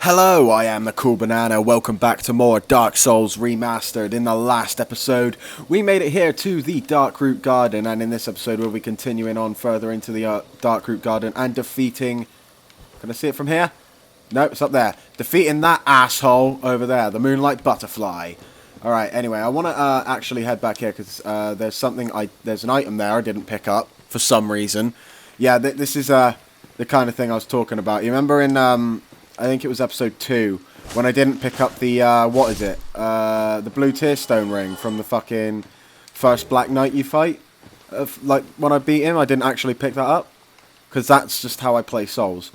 Hello, I am the Cool Banana. Welcome back to more Dark Souls Remastered. In the last episode, we made it here to the Darkroot Garden, and in this episode we'll be continuing on further into the Darkroot Garden and defeating... Can I see it from here? No, it's up there. Defeating that asshole over there, the Moonlight Butterfly. Alright, anyway, I want to actually head back here because there's an item there I didn't pick up for some reason. Yeah, this is the kind of thing I was talking about. You remember in... I think it was episode 2, when I didn't pick up the, what is it? The blue tearstone ring from the fucking first Black Knight you fight. Like, when I beat him, I didn't actually pick that up. Because that's just how I play Souls.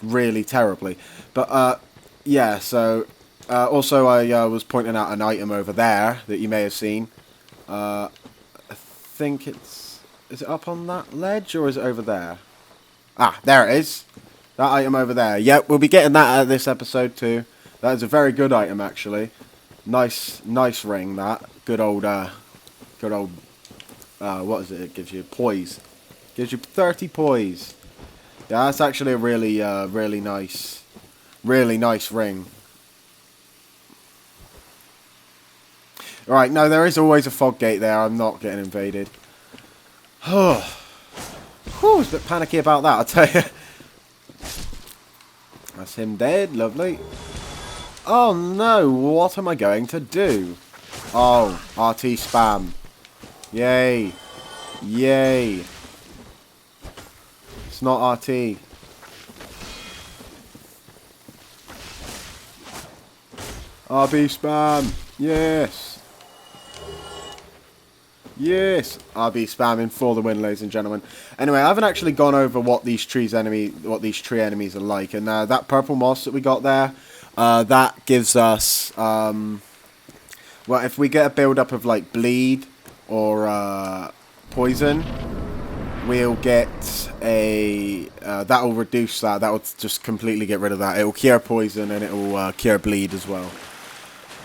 Really terribly. But, yeah, so... also, I was pointing out an item over there that you may have seen. I think it's... Is it up on that ledge, or is it over there? Ah, there it is. That item over there. Yep, we'll be getting that out of this episode too. That is a very good item, actually. Nice ring, that. Good old, what is it? It gives you poise. Gives you 30 poise. Yeah, that's actually a really, really nice ring. Right, no, there is always a fog gate there. I'm not getting invaded. Whew, I was a bit panicky about that, I'll tell you. That's him dead, lovely. Oh no, what am I going to do? Oh, RT spam. Yay. Yay. It's not RT. RB spam. Yes. Yes, RB spamming for the win, ladies and gentlemen. Anyway, I haven't actually gone over what these tree enemies are like, and that purple moss that we got there, that gives us, well, if we get a build up of like bleed or poison, we'll get a that will reduce that. That will just completely get rid of that. It will cure poison and it will cure bleed as well.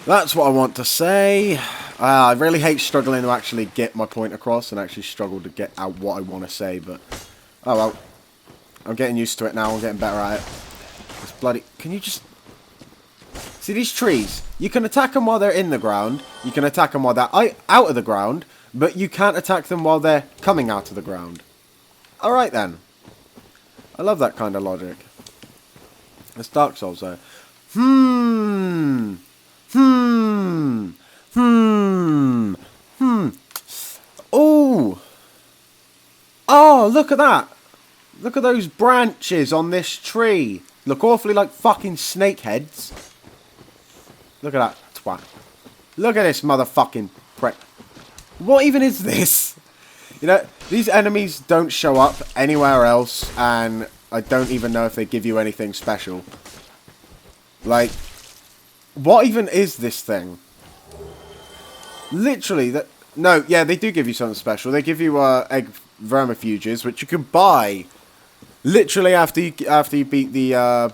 That's what I want to say. I really hate struggling to actually get my point across and actually struggle to get out what I want to say, but... Oh, well. I'm getting used to it now. I'm getting better at it. It's bloody... Can you just... See these trees? You can attack them while they're in the ground. You can attack them while they're out of the ground, but you can't attack them while they're coming out of the ground. Alright then. I love that kind of logic. It's Dark Souls though. Oh, look at that. Look at those branches on this tree. Look awfully like fucking snake heads. Look at that twat. Look at this motherfucking prick. What even is this? You know, these enemies don't show up anywhere else, and I don't even know if they give you anything special. Like, what even is this thing? Literally, that... No, yeah, they do give you something special. They give you egg vermifuges, which you can buy literally after you beat the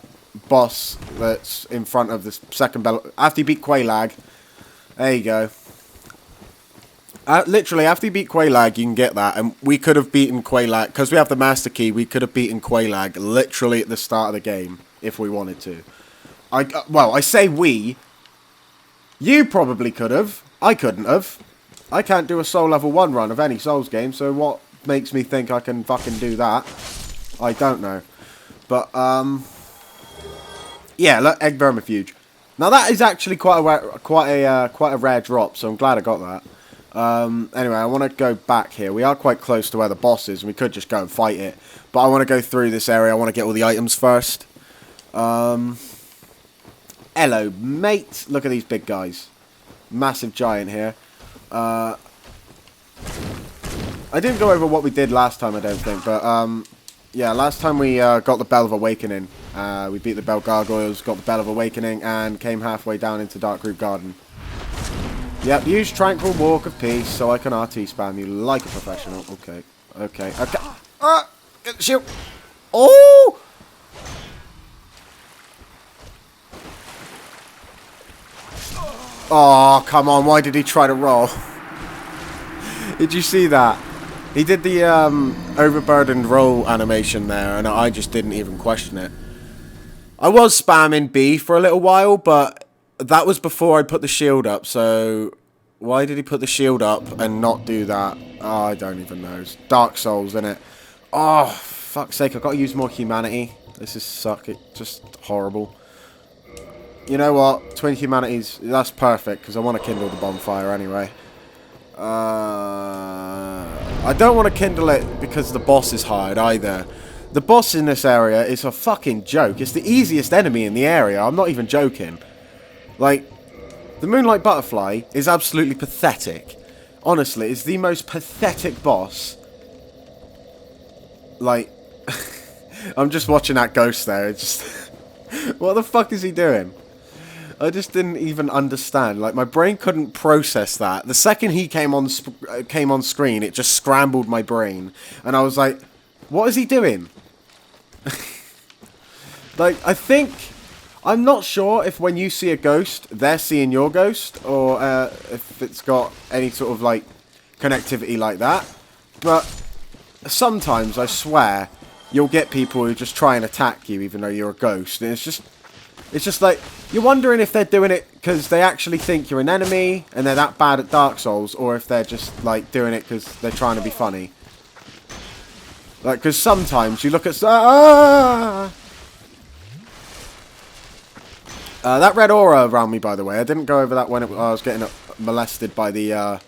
boss that's in front of the second bell. After you beat Quaylag. There you go. Literally, after you beat Quaylag, you can get that. And we could have beaten Quaylag, because we have the Master Key, we could have beaten Quaylag literally at the start of the game, if we wanted to. Well, I say we. You probably could have. I couldn't have. I can't do a Soul Level 1 run of any Souls game, so what makes me think I can fucking do that? I don't know. But, yeah, look, Egg Vermifuge. Now that is actually quite a rare drop, so I'm glad I got that. Anyway, I want to go back here. We are quite close to where the boss is, and we could just go and fight it. But I want to go through this area. I want to get all the items first. Hello, mate. Look at these big guys. Massive giant here. I didn't go over what we did last time, I don't think, but yeah, last time we got the Bell of Awakening. We beat the Bell Gargoyles, got the Bell of Awakening, and came halfway down into Darkroot Garden. Yep, use Tranquil Walk of Peace so I can RT spam you like a professional. Okay, okay, okay. Get the shield. Oh! Oh, come on. Why did he try to roll? Did you see that? He did the overburdened roll animation there, and I just didn't even question it. I was spamming B for a little while, but that was before I put the shield up, so why did he put the shield up and not do that? Oh, I don't even know. It's Dark Souls, isn't it? Oh, fuck's sake, I've got to use more humanity. This is just horrible. You know what? Twin humanities, that's perfect, because I want to kindle the bonfire anyway. I don't want to kindle it because the boss is hard either. The boss in this area is a fucking joke. It's the easiest enemy in the area. I'm not even joking. Like, the Moonlight Butterfly is absolutely pathetic. Honestly, it's the most pathetic boss. Like, I'm just watching that ghost there. It's just, what the fuck is he doing? I just didn't even understand. Like, my brain couldn't process that. The second he came on screen, it just scrambled my brain, and I was like, "What is he doing?" Like, I'm not sure if when you see a ghost, they're seeing your ghost, or if it's got any sort of like connectivity like that. But sometimes, I swear, you'll get people who just try and attack you, even though you're a ghost, and it's just like, you're wondering if they're doing it because they actually think you're an enemy and they're that bad at Dark Souls, or if they're just, like, doing it because they're trying to be funny. Like, because sometimes you look at... that red aura around me, by the way, I didn't go over that when I was getting molested by the,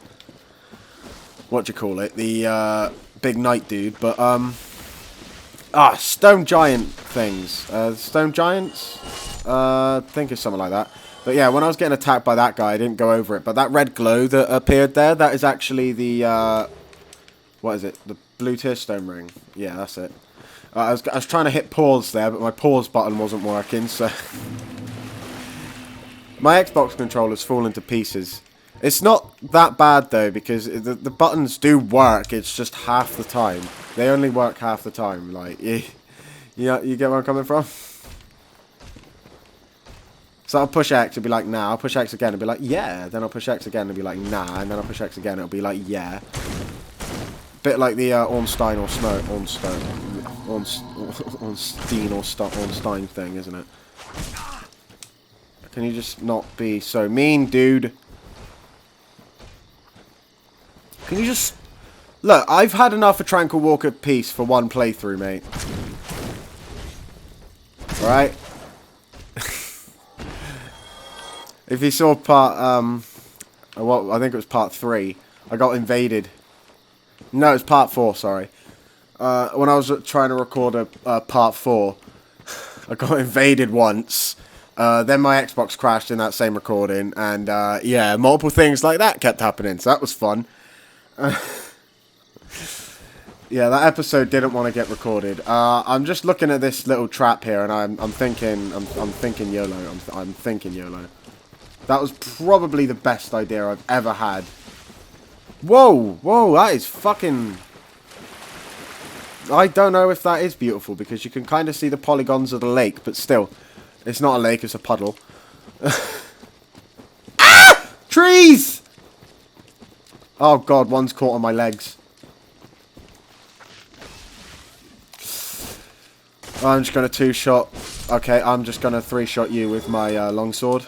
what do you call it? The, big knight dude, but, stone giant things. Stone giants? I think it's something like that. But yeah, when I was getting attacked by that guy, I didn't go over it. But that red glow that appeared there, that is actually the, what is it? The blue tear stone ring. Yeah, that's it. I was trying to hit pause there, but my pause button wasn't working, so... My Xbox controller's fallen to pieces. It's not that bad, though, because the buttons do work, it's just half the time. They only work half the time, like, you get where I'm coming from? So I'll push X, it'll be like, nah. I'll push X again, it'll be like, yeah. Then I'll push X again, it'll be like, nah. And then I'll push X again, it'll be like, yeah. Bit like the Ornstein or Snow, Ornstein thing, isn't it? Can you just not be so mean, dude? Can you just... Look, I've had enough of Tranquil Walk at Peace for one playthrough, mate. Alright? If you saw part, I think it was part 3, I got invaded. No, it's part 4, sorry. When I was trying to record a part 4, I got invaded once. Then my Xbox crashed in that same recording, and yeah, multiple things like that kept happening, so that was fun. Yeah, that episode didn't want to get recorded. I'm just looking at this little trap here, and I'm thinking YOLO. I'm thinking YOLO. That was probably the best idea I've ever had. Whoa, whoa, that is fucking... I don't know if that is beautiful, because you can kind of see the polygons of the lake, but still, it's not a lake, it's a puddle. Ah! Trees! Oh god, one's caught on my legs. I'm just going to 2-shot. Okay, I'm just going to 3-shot you with my longsword.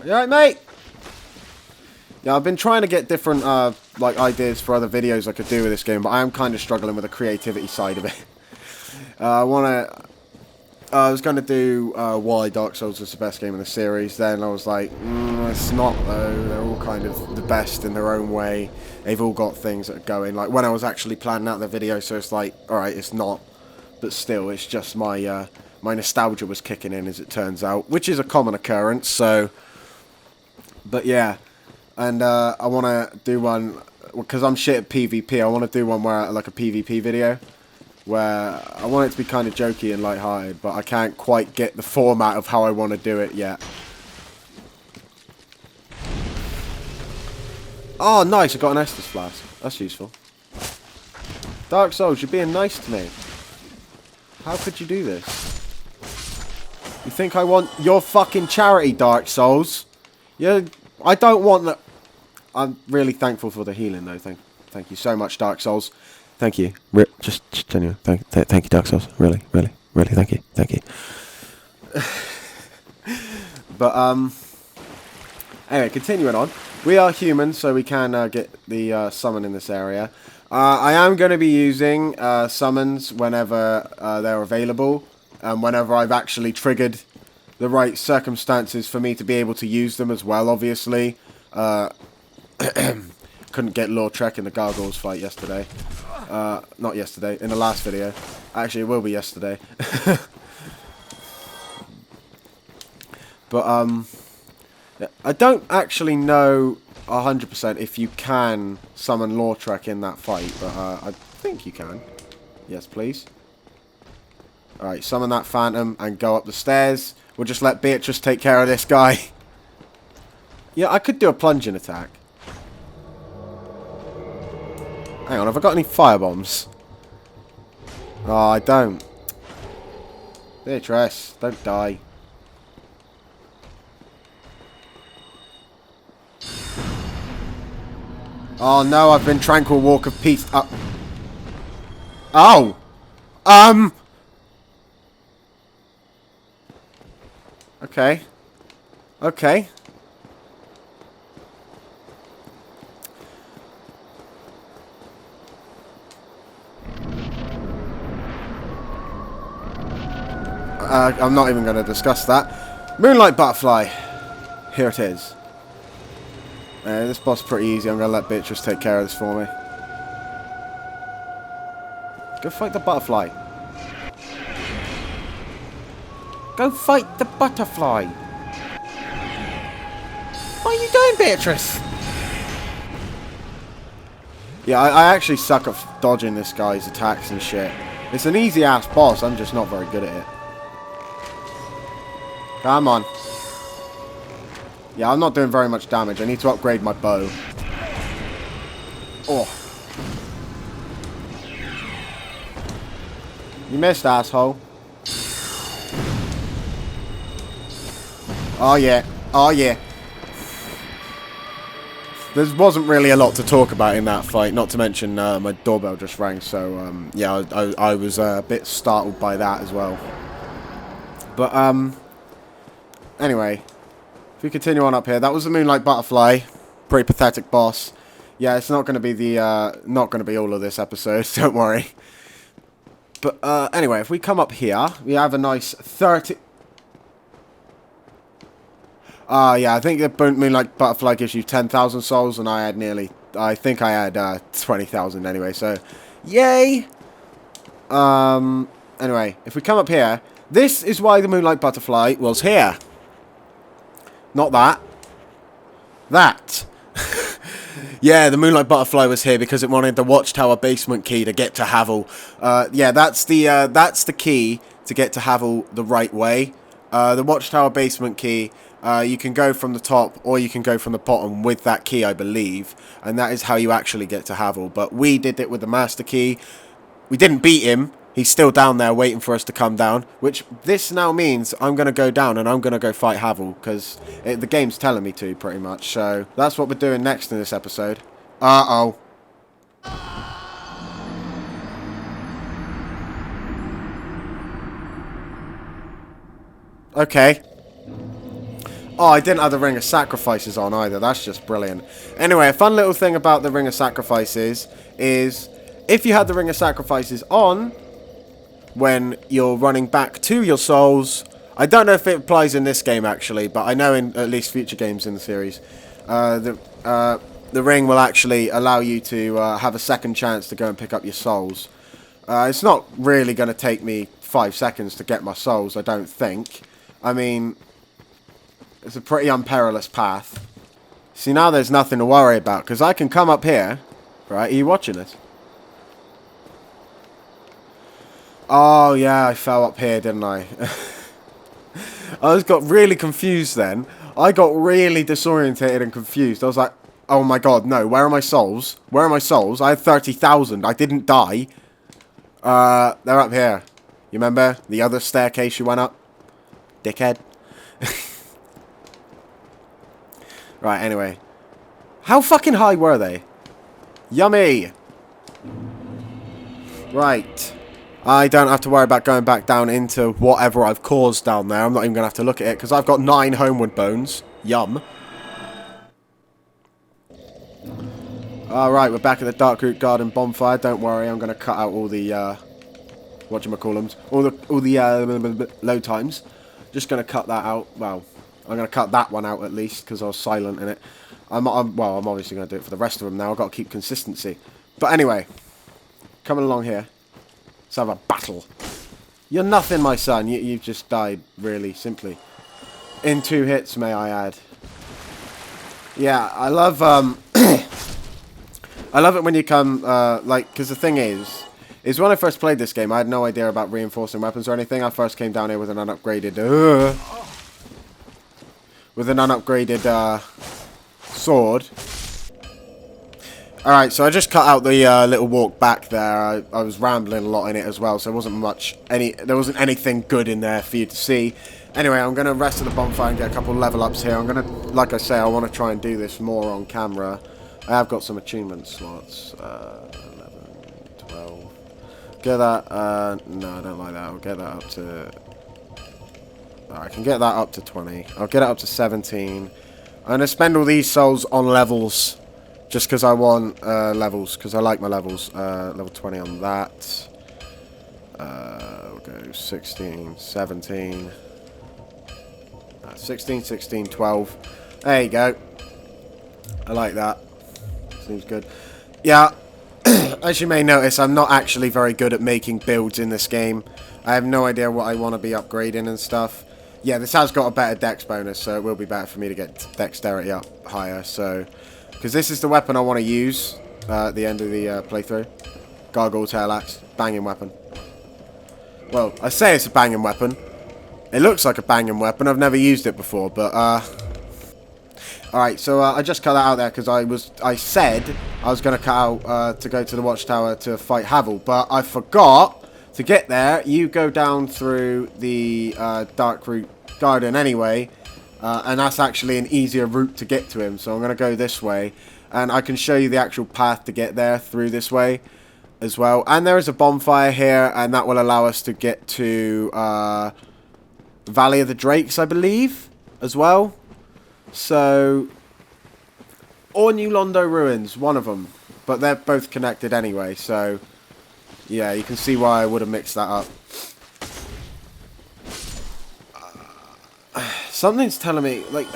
You alright, mate? Yeah, I've been trying to get different like ideas for other videos I could do with this game, but I am kind of struggling with the creativity side of it. I was going to do why Dark Souls is the best game in the series. Then I was like, it's not though. They're all kind of the best in their own way. They've all got things that are going. Like when I was actually planning out the video, so it's like, all right, it's not, but still, it's just my my nostalgia was kicking in, as it turns out, which is a common occurrence. So, but yeah, and I want to do one because I'm shit at PvP. I want to do one where like a PvP video. Where I want it to be kind of jokey and lighthearted, but I can't quite get the format of how I want to do it yet. Oh, nice, I got an Estus Flask. That's useful. Dark Souls, you're being nice to me. How could you do this? You think I want your fucking charity, Dark Souls? I don't want that. I'm really thankful for the healing, though. Thank you so much, Dark Souls. Thank you. Just genuine. Thank you, Dark Souls. Really, really. Really, thank you. Thank you. But, anyway, continuing on. We are humans, so we can get the summon in this area. I am going to be using summons whenever they're available. Whenever I've actually triggered the right circumstances for me to be able to use them as well, obviously. Couldn't get Lord Trek in the Gargoyles fight yesterday. Not yesterday, in the last video. Actually, it will be yesterday. But, I don't actually know 100% if you can summon Lord Trek in that fight, but I think you can. Yes, please. Alright, summon that Phantom and go up the stairs. We'll just let Beatrice take care of this guy. Yeah, I could do a plunging attack. Hang on, have I got any firebombs? Oh, I don't. Beatrice, don't die. Oh no, I've been Tranquil Walk of Peace up. Oh! Okay. Okay. I'm not even going to discuss that. Moonlight Butterfly. Here it is. This boss is pretty easy. I'm going to let Beatrice take care of this for me. Go fight the butterfly. Go fight the butterfly. What are you doing, Beatrice? Yeah, I actually suck at dodging this guy's attacks and shit. It's an easy-ass boss. I'm just not very good at it. Come on. Yeah, I'm not doing very much damage. I need to upgrade my bow. Oh. You missed, asshole. Oh, yeah. Oh, yeah. There wasn't really a lot to talk about in that fight. Not to mention, my doorbell just rang. So, yeah, I was a bit startled by that as well. But, anyway. If we continue on up here, that was the Moonlight Butterfly. Pretty pathetic boss. Yeah, it's not going to be the, not going to be all of this episode, don't worry. But, anyway, if we come up here, we have a nice 30... yeah, I think the Moonlight Butterfly gives you 10,000 souls, and I had nearly... I think I had, 20,000 anyway, so... Yay! Anyway, if we come up here, this is why the Moonlight Butterfly was here. Not that. That. Yeah, the Moonlight Butterfly was here because it wanted the Watchtower basement key to get to Havel. Yeah, that's the key to get to Havel the right way. The Watchtower basement key, you can go from the top or you can go from the bottom with that key, I believe. And that is how you actually get to Havel. But we did it with the Master Key. We didn't beat him. He's still down there waiting for us to come down. Which this now means I'm going to go down and I'm going to go fight Havel. Because the game's telling me to, pretty much. So that's what we're doing next in this episode. Uh-oh. Okay. Oh, I didn't have the Ring of Sacrifices on either. That's just brilliant. Anyway, a fun little thing about the Ring of Sacrifices is if you had the Ring of Sacrifices on when you're running back to your souls, I don't know if it applies in this game actually, but I know in at least future games in the series, the ring will actually allow you to have a second chance to go and pick up your souls. It's not really going to take me 5 seconds to get my souls, I don't think. I mean, it's a pretty unperilous path. See, now there's nothing to worry about, because I can come up here. Right, are you watching this? Oh, yeah, I fell up here, didn't I? I got really confused then. I got really disorientated and confused. I was like, oh my god, no, where are my souls? Where are my souls? I had 30,000. I didn't die. They're up here. You remember the other staircase you went up? Dickhead. Right, anyway. How fucking high were they? Yummy! Right. I don't have to worry about going back down into whatever I've caused down there. I'm not even going to have to look at it, because I've got 9 Homeward Bones. Yum. Alright, we're back at the Darkroot Garden Bonfire. Don't worry, I'm going to cut out all the, whatchamacallums, all the load times. Just going to cut that out. Well, I'm going to cut that one out at least, because I was silent in it. I'm obviously going to do it for the rest of them now. I've got to keep consistency. But anyway, coming along here. Let's have a battle. You're nothing, my son. You've just died, really, simply. In 2 hits, may I add. Yeah, I love, I love it when you come, because the thing is when I first played this game, I had no idea about reinforcing weapons or anything. I first came down here with an unupgraded, sword. Alright, so I just cut out the little walk back there. I was rambling a lot in it as well, so there wasn't anything good in there for you to see. Anyway, I'm going to rest at the bonfire and get a couple level ups here. I'm going to, like I say, I want to try and do this more on camera. I have got some achievement slots. 11, 12. Get that, no, I don't like that. I'll get that up to... I can get that up to 20. I'll get it up to 17. I'm going to spend all these souls on levels. Just because I want levels, because I like my levels. Level 20 on that. We'll go 16, 17. 16, 16, 12. There you go. I like that. Seems good. Yeah, as you may notice, I'm not actually very good at making builds in this game. I have no idea what I want to be upgrading and stuff. Yeah, this has got a better dex bonus, so it will be better for me to get dexterity up higher, so... Because this is the weapon I want to use at the end of the playthrough. Gargoyle Tail Axe. Banging weapon. Well, I say it's a banging weapon. It looks like a banging weapon. I've never used it before, but... Alright, so I just cut that out there because I said I was going to cut out to go to the Watchtower to fight Havel, but I forgot to get there. You go down through the Darkroot Garden anyway. And that's actually an easier route to get to him. So I'm going to go this way. And I can show you the actual path to get there through this way as well. And there is a bonfire here. And that will allow us to get to Valley of the Drakes, I believe, as well. So, or New Londo Ruins, one of them. But they're both connected anyway. So, yeah, you can see why I would have mixed that up. Something's telling me, like,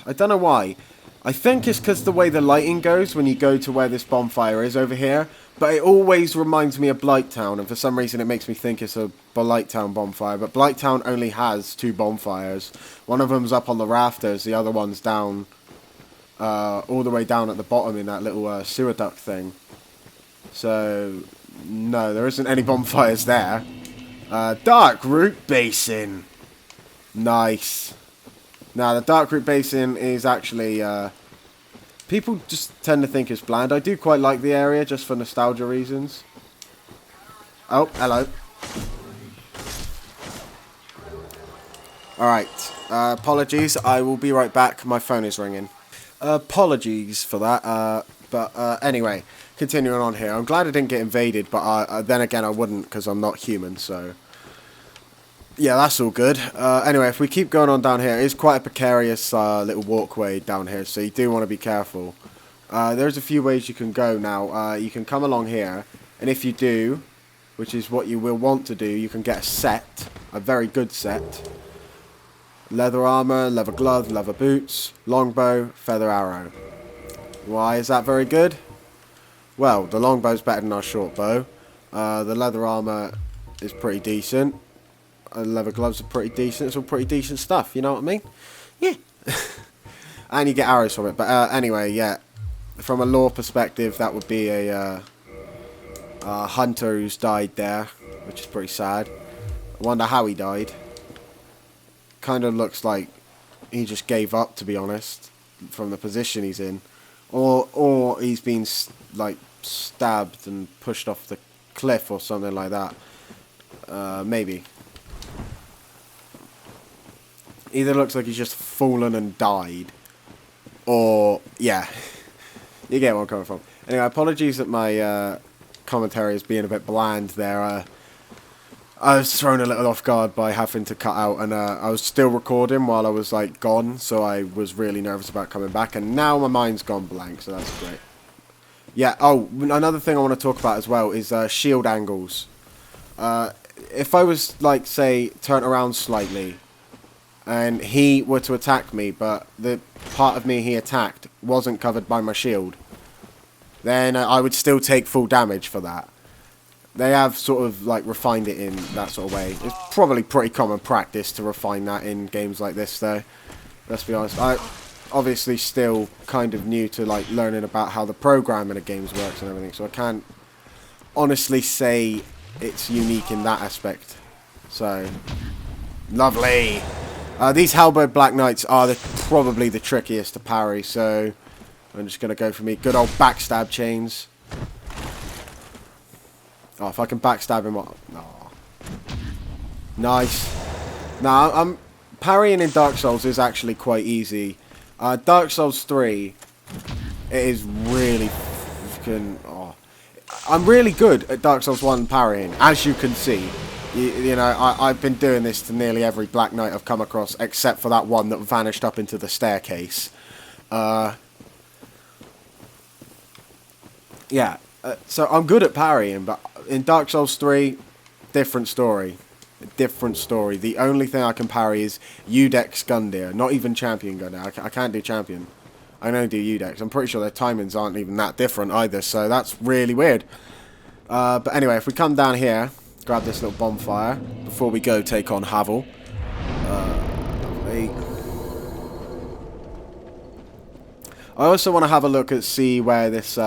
I don't know why. I think it's because the way the lighting goes when you go to where this bonfire is over here. But it always reminds me of Blighttown, and for some reason it makes me think it's a Blighttown bonfire. But Blighttown only has 2 bonfires. One of them's up on the rafters, the other one's down, all the way down at the bottom in that little sewer duct thing. So, no, there isn't any bonfires there. Darkroot Basin. Nice. Now, the Darkroot Basin is actually, people just tend to think it's bland. I do quite like the area, just for nostalgia reasons. Oh, hello. Alright, apologies, I will be right back. My phone is ringing. Apologies for that, but anyway, continuing on here. I'm glad I didn't get invaded, but then again I wouldn't, because I'm not human, so... Yeah, that's all good. Anyway, if we keep going on down here, it is quite a precarious little walkway down here, so you do want to be careful. There's a few ways you can go now. You can come along here, and if you do, which is what you will want to do, you can get a set, a very good set. Leather armor, leather glove, leather boots, longbow, feather arrow. Why is that very good? Well, the longbow's better than our short bow. The leather armor is pretty decent. Leather gloves are pretty decent. It's all pretty decent stuff, you know what I mean? Yeah. And you get arrows from it. But anyway, yeah. From a lore perspective, that would be a hunter who's died there, which is pretty sad. I wonder how he died. Kind of looks like he just gave up, to be honest, from the position he's in. Or he's been, like, stabbed and pushed off the cliff or something like that. Maybe. Either looks like he's just fallen and died, or, yeah, you get where I'm coming from. Anyway, apologies that my commentary is being a bit bland there. I was thrown a little off guard by having to cut out, and I was still recording while I was like gone, so I was really nervous about coming back, and now my mind's gone blank, so that's great. Yeah, oh, another thing I want to talk about as well is shield angles. If I was, like, say, turned around slightly, and he were to attack me, but the part of me he attacked wasn't covered by my shield, then I would still take full damage for that. They have sort of like refined it in that sort of way. It's probably pretty common practice to refine that in games like this though. Let's be honest. I obviously still kind of new to like learning about how the programming of games works and everything, so I can't honestly say it's unique in that aspect. So lovely. These Halberd Black Knights are probably the trickiest to parry, so I'm just gonna go for me good old backstab chains. Oh, if I can backstab him up. Oh. Nice. Now, parrying in Dark Souls is actually quite easy. Dark Souls 3, it is really fucking... Oh. I'm really good at Dark Souls 1 parrying, as you can see. You know, I've been doing this to nearly every Black Knight I've come across, except for that one that vanished up into the staircase. Yeah. So I'm good at parrying, but in Dark Souls 3, different story. Different story. The only thing I can parry is Udex Gundyr, not even Champion Gundyr. I can't do Champion. I can only do Udex. I'm pretty sure their timings aren't even that different either, so that's really weird. But anyway, if we come down here, grab this little bonfire, before we go take on Havel. I also want to have a look at see where this...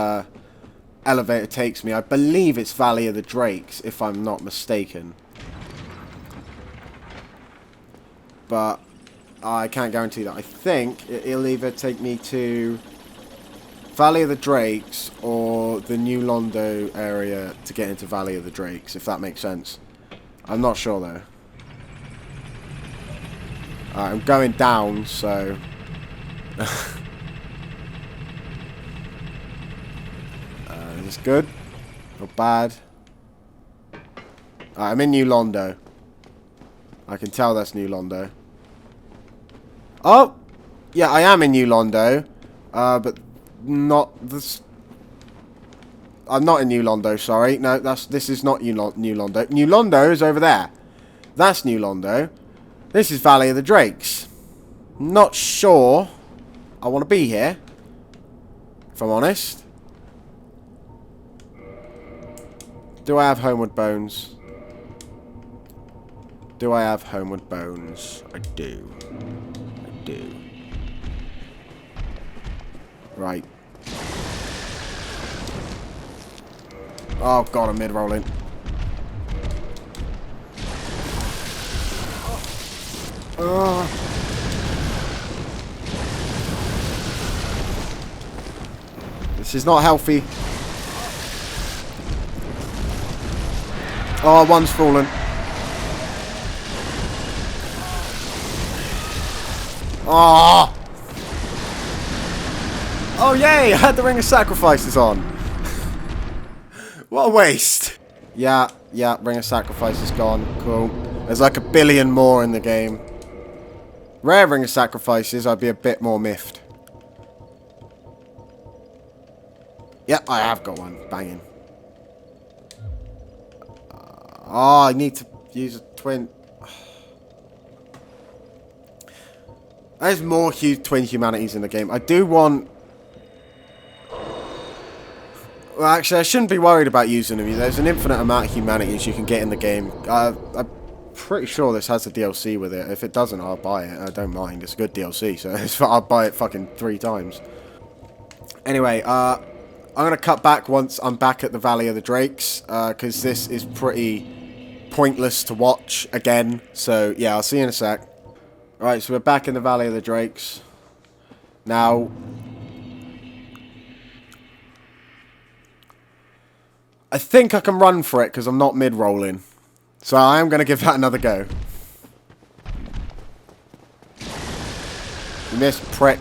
elevator takes me. I believe it's Valley of the Drakes, if I'm not mistaken. But I can't guarantee that. I think it'll either take me to Valley of the Drakes or the New Londo area to get into Valley of the Drakes, if that makes sense. I'm not sure though. Alright, I'm going down, so... Is this good? Not bad. I'm in New Londo. I can tell that's New Londo. Oh! Yeah, I am in New Londo. But not this... I'm not in New Londo, sorry. No, this is not New Londo. New Londo is over there. That's New Londo. This is Valley of the Drakes. Not sure I want to be here, if I'm honest. Do I have Homeward Bones? Do I have Homeward Bones? I do. I do. Right. Oh god, I'm mid-rolling. This is not healthy. Oh, one's fallen. Oh! Oh, yay! I had the Ring of Sacrifices on. What a waste. Yeah, Ring of Sacrifice is gone. Cool. There's like 1 billion more in the game. Rare Ring of Sacrifices, I'd be a bit more miffed. Yep, I have got one. Banging. Oh, I need to use a twin. There's more twin humanities in the game. I do want... Well, actually, I shouldn't be worried about using them. There's an infinite amount of humanities you can get in the game. I'm pretty sure this has a DLC with it. If it doesn't, I'll buy it. I don't mind. It's a good DLC, so I'll buy it fucking 3 times. Anyway, I'm going to cut back once I'm back at the Valley of the Drakes, because this is pretty pointless to watch again. So, yeah, I'll see you in a sec. Alright, so we're back in the Valley of the Drakes. Now... I think I can run for it because I'm not mid-rolling. So I am going to give that another go. You missed, prick.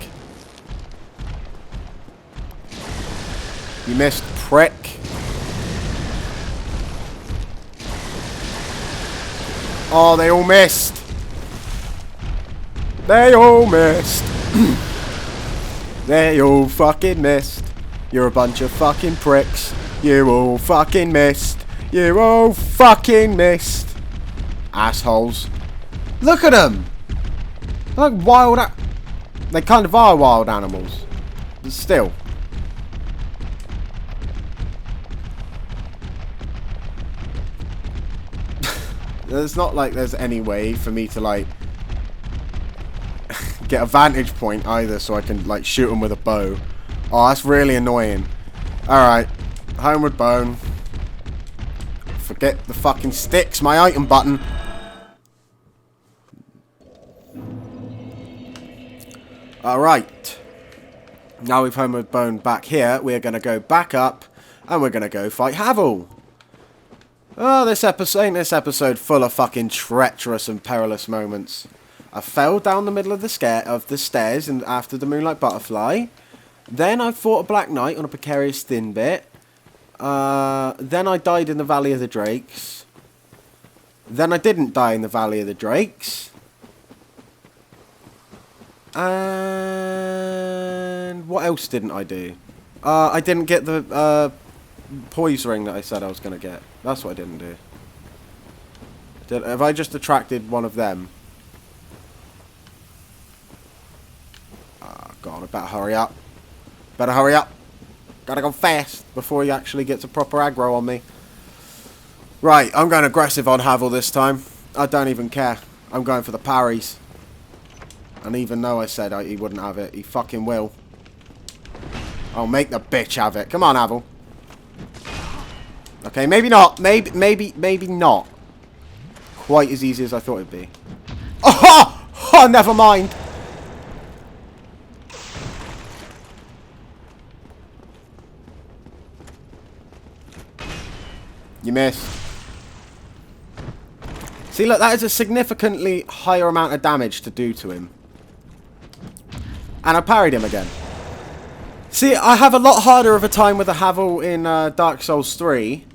You missed, prick. Oh, they all missed. They all missed. They all fucking missed. You're a bunch of fucking pricks. You all fucking missed. You all fucking missed. Assholes. Look at them. Like wild. They kind of are wild animals. But still. It's not like there's any way for me to like get a vantage point either, so I can like shoot them with a bow. Oh, that's really annoying. Alright. Homeward Bone. Forget the fucking sticks. My item button. Alright. Now we've Homeward Bone back here, we're going to go back up and we're going to go fight Havel. Oh, this episode full of fucking treacherous and perilous moments. I fell down the middle of the stairs and after the Moonlight Butterfly. Then I fought a Black Knight on a precarious thin bit. Then I died in the Valley of the Drakes. Then I didn't die in the Valley of the Drakes. And what else didn't I do? I didn't get the poise ring that I said I was going to get. That's what I didn't do. Have I just attracted one of them? Oh, God, I better hurry up. Better hurry up. Gotta go fast before he actually gets a proper aggro on me. Right, I'm going aggressive on Havel this time. I don't even care. I'm going for the parries. And even though I said he wouldn't have it, he fucking will. I'll make the bitch have it. Come on, Havel. Okay, maybe not. Maybe not. Quite as easy as I thought it'd be. Oh! Oh, never mind. You missed. See, look, that is a significantly higher amount of damage to do to him. And I parried him again. See, I have a lot harder of a time with the Havel in Dark Souls 3.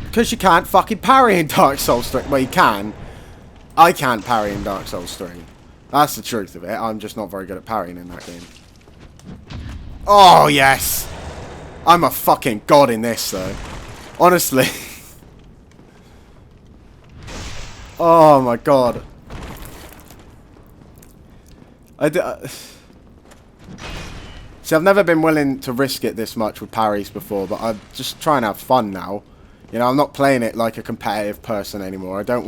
Because you can't fucking parry in Dark Souls 3. Well, you can. I can't parry in Dark Souls 3. That's the truth of it. I'm just not very good at parrying in that game. Oh, yes. I'm a fucking god in this, though. Honestly. Oh, my god. See, I've never been willing to risk it this much with parries before, but I'm just trying to have fun now. You know, I'm not playing it like a competitive person anymore. I don't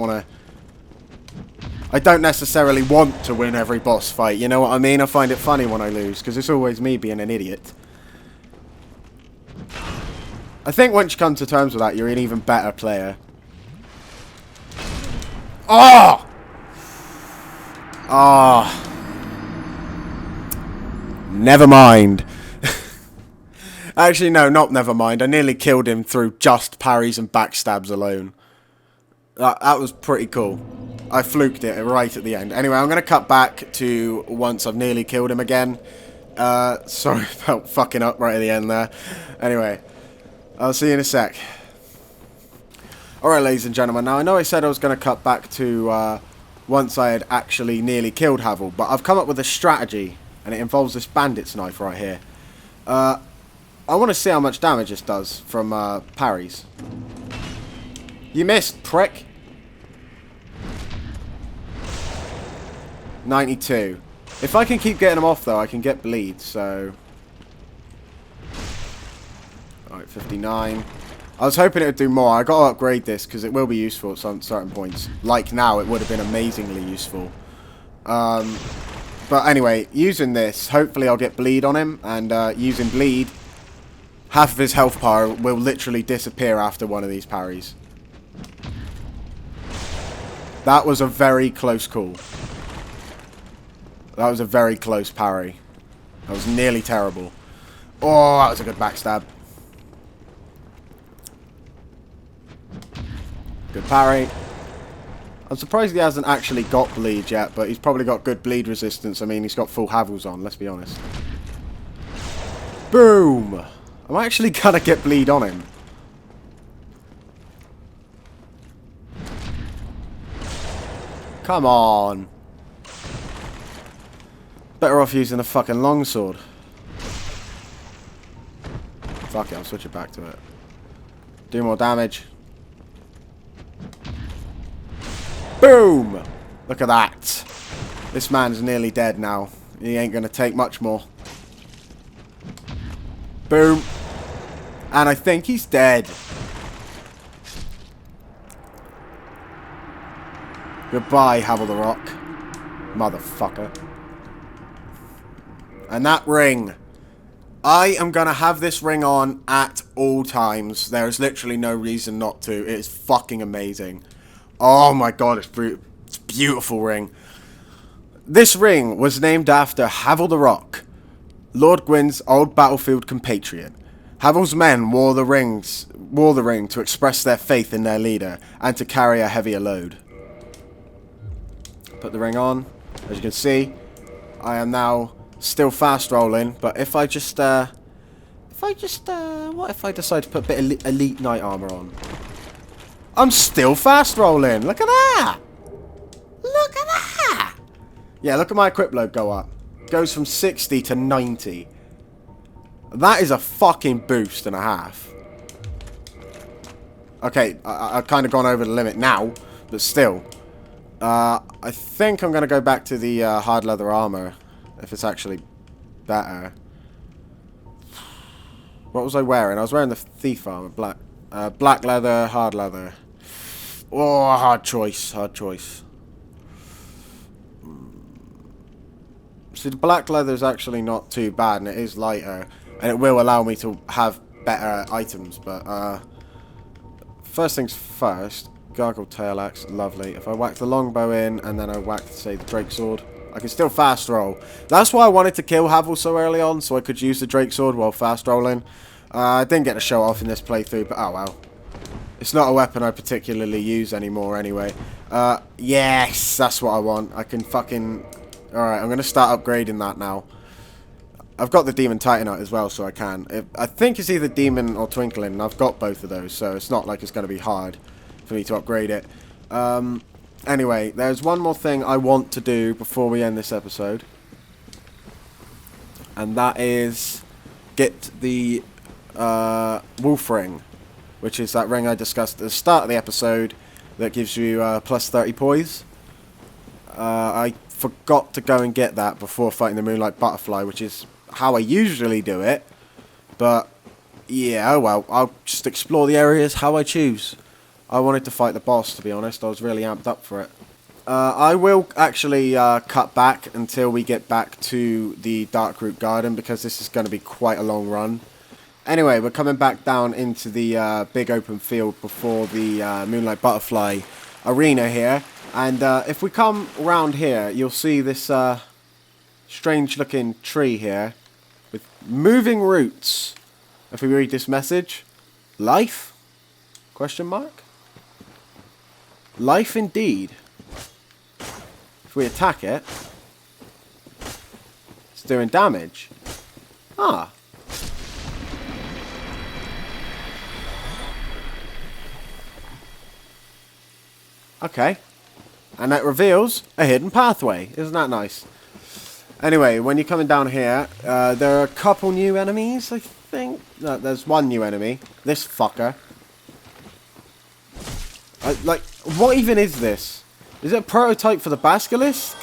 necessarily want to win every boss fight, you know what I mean? I find it funny when I lose, because it's always me being an idiot. I think once you come to terms with that, you're an even better player. Oh! Oh. Never mind. Actually, no, not never mind. I nearly killed him through just parries and backstabs alone. That was pretty cool. I fluked it right at the end. Anyway, I'm going to cut back to once I've nearly killed him again. Sorry about fucking up right at the end there. Anyway, I'll see you in a sec. Alright, ladies and gentlemen. Now, I know I said I was going to cut back to once I had actually nearly killed Havel, but I've come up with a strategy, and it involves this bandit's knife right here. I want to see how much damage this does from parries. You missed, prick. 92. If I can keep getting them off, though, I can get bleed, so... Alright, 59. I was hoping it would do more. I got to upgrade this, because it will be useful at some certain points. Like now, it would have been amazingly useful. But anyway, using this, hopefully I'll get bleed on him, and using bleed, half of his health bar will literally disappear after one of these parries. That was a very close call. That was a very close parry. That was nearly terrible. Oh, that was a good backstab. Good parry. I'm surprised he hasn't actually got bleed yet, but he's probably got good bleed resistance. I mean, he's got full Havels on, let's be honest. Boom! I'm actually gonna get bleed on him. Come on. Better off using the fucking longsword. Fuck it, I'll switch it back to it. Do more damage. Boom! Look at that. This man's nearly dead now. He ain't gonna take much more. Boom. And I think he's dead. Goodbye, Havel The Rock. Motherfucker. And that ring. I am going to have this ring on at all times. There is literally no reason not to. It is fucking amazing. Oh my god, it's a beautiful ring. This ring was named after Havel The Rock, Lord Gwyn's old battlefield compatriot. Havel's men wore the ring to express their faith in their leader and to carry a heavier load. Put the ring on. As you can see, I am now still fast rolling, but if I just what if I decide to put a bit of elite knight armor on? I'm still fast rolling. Look at that. Look at that. Yeah, look at my equip load go up. Goes from 60 to 90. That is a fucking boost and a half. Okay, I've kind of gone over the limit now, but still. I think I'm going to go back to the hard leather armor, if it's actually better. What was I wearing? I was wearing the thief armor, black leather, hard leather. Oh, hard choice, hard choice. See, the black leather is actually not too bad, and it is lighter, and it will allow me to have better items, but first things first. Gargle tail axe, lovely. If I whack the longbow in, and then I whack, say, the drake sword, I can still fast roll. That's why I wanted to kill Havel so early on, so I could use the drake sword while fast rolling. I didn't get to show off in this playthrough, but oh well. It's not a weapon I particularly use anymore anyway. Yes, that's what I want. I can fucking... Alright, I'm going to start upgrading that now. I've got the Demon Titanite as well, so I can. I think it's either Demon or Twinkling, and I've got both of those, so it's not like it's going to be hard for me to upgrade it. Anyway, there's one more thing I want to do before we end this episode. And that is get the wolf ring, which is that ring I discussed at the start of the episode that gives you plus 30 poise. I forgot to go and get that before fighting the Moonlight Butterfly, which is how I usually do it. But yeah, oh well, I'll just explore the areas how I choose. I wanted to fight the boss, to be honest. I was really amped up for it. I will actually cut back until we get back to the Darkroot Garden, because this is going to be quite a long run. Anyway, we're coming back down into the big open field before the Moonlight Butterfly arena here. And if we come around here, you'll see this strange looking tree here with moving roots. If we read this message, life? Question mark? Life indeed. If we attack it, it's doing damage. Ah. Okay. And that reveals a hidden pathway. Isn't that nice? Anyway, when you're coming down here, there are a couple new enemies, I think. No, there's one new enemy. This fucker. Like, what even is this? Is it a prototype for the basilisk?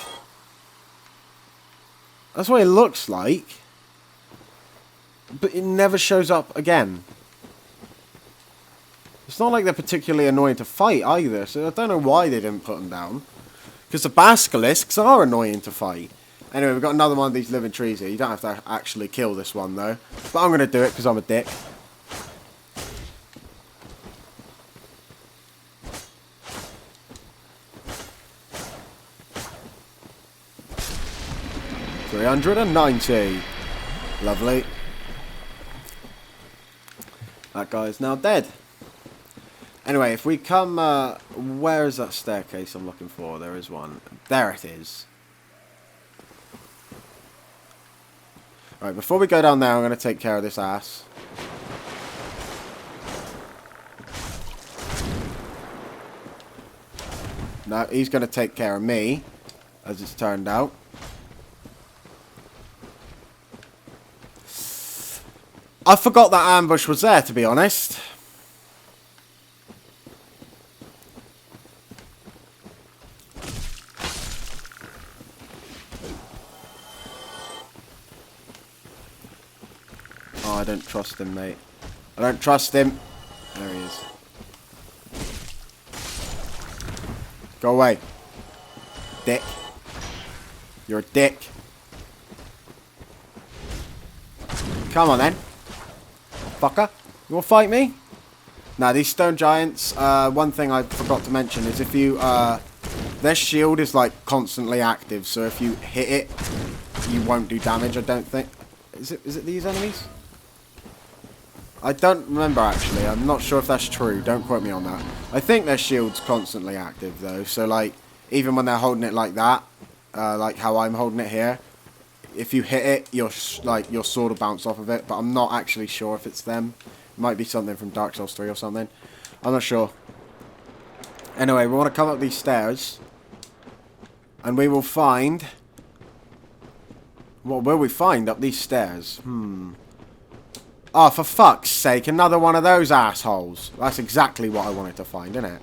That's what it looks like. But it never shows up again. It's not like they're particularly annoying to fight either, so I don't know why they didn't put them down. Because the basilisks are annoying to fight. Anyway, we've got another one of these living trees here. You don't have to actually kill this one, though. But I'm going to do it because I'm a dick. $390. Lovely. That guy is now dead. Anyway, if we come... where is that staircase I'm looking for? There is one. There it is. Alright, before we go down there, I'm going to take care of this ass. No, he's going to take care of me, as it's turned out. I forgot that ambush was there, to be honest. Oh, I don't trust him, mate. I don't trust him. There he is. Go away. Dick. You're a dick. Come on, then. Fucker. You want to fight me? Now, these stone giants, one thing I forgot to mention is if you, their shield is, like, constantly active. So if you hit it, you won't do damage, I don't think. Is it these enemies? I don't remember, actually. I'm not sure if that's true. Don't quote me on that. I think their shield's constantly active, though. So, like, even when they're holding it like that, like how I'm holding it here, if you hit it, your sword will bounce off of it. But I'm not actually sure if it's them. It might be something from Dark Souls 3 or something. I'm not sure. Anyway, we want to come up these stairs. And we will find... What will we find up these stairs? Oh, for fuck's sake, another one of those assholes. That's exactly what I wanted to find, isn't it?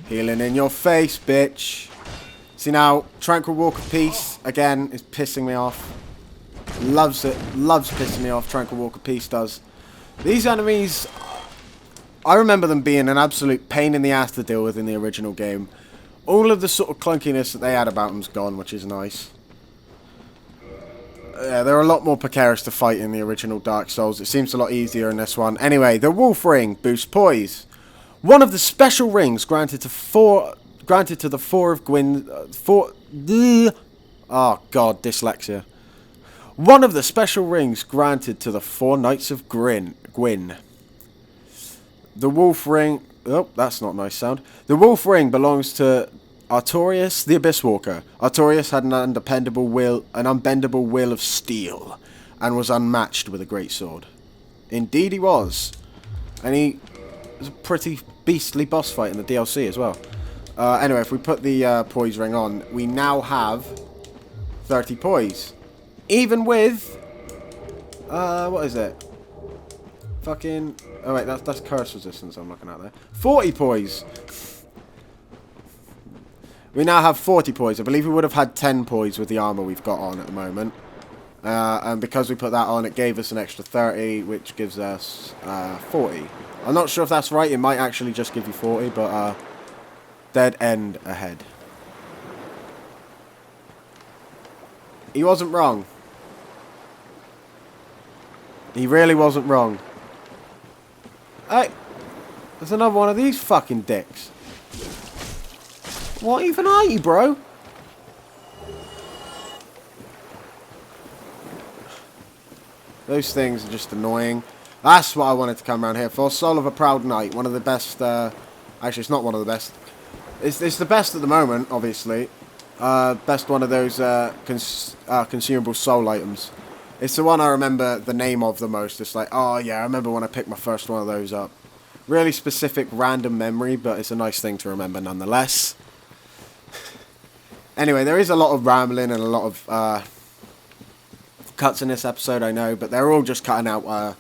Healing in your face, bitch. See now, Tranquil Walk of Peace, again, is pissing me off. Loves it. Loves pissing me off, Tranquil Walk of Peace does. These enemies, I remember them being an absolute pain in the ass to deal with in the original game. All of the sort of clunkiness that they had about them's gone, which is nice. Yeah, they're a lot more precarious to fight in the original Dark Souls. It seems a lot easier in this one. Anyway, the Wolf Ring boosts poise. One of the special rings granted to the four of Gwyn. Oh God, dyslexia. One of the special rings granted to the 4 Knights of Gwyn. The Wolf Ring... Oh, that's not a nice sound. The Wolf Ring belongs to Artorias, the Abyss Walker. Artorias had an unbendable will of steel, and was unmatched with a great sword. Indeed he was. And he was a pretty beastly boss fight in the DLC as well. Anyway, if we put the poise ring on, we now have 30 poise. Even with, what is it? Fucking, oh wait, that's curse resistance I'm looking at there. 40 poise. We now have 40 poise. I believe we would have had 10 poise with the armor we've got on at the moment. And because we put that on, it gave us an extra 30, which gives us 40. I'm not sure if that's right. It might actually just give you 40, but dead end ahead. He wasn't wrong. He really wasn't wrong. Hey, there's another one of these fucking dicks. What even are you, bro? Those things are just annoying. That's what I wanted to come around here for. Soul of a Proud Knight. One of the best... actually, it's not one of the best. It's the best at the moment, obviously. Best one of those consumable soul items. It's the one I remember the name of the most. It's like, oh yeah, I remember when I picked my first one of those up. Really specific, random memory, but it's a nice thing to remember nonetheless. Anyway, there is a lot of rambling and a lot of cuts in this episode, I know, but they're all just cutting out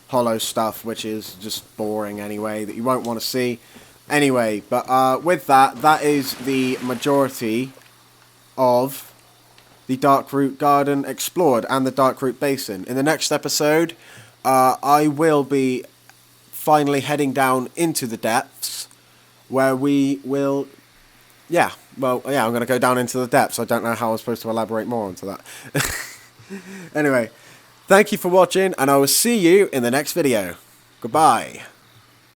hollow stuff, which is just boring anyway, that you won't want to see. Anyway, but with that, that is the majority of the Darkroot Garden explored and the Darkroot Basin. In the next episode, I will be finally heading down into the depths, where we will... Yeah, well, yeah, I'm going to go down into the depths. I don't know how I'm supposed to elaborate more onto that. Anyway, thank you for watching, and I will see you in the next video. Goodbye.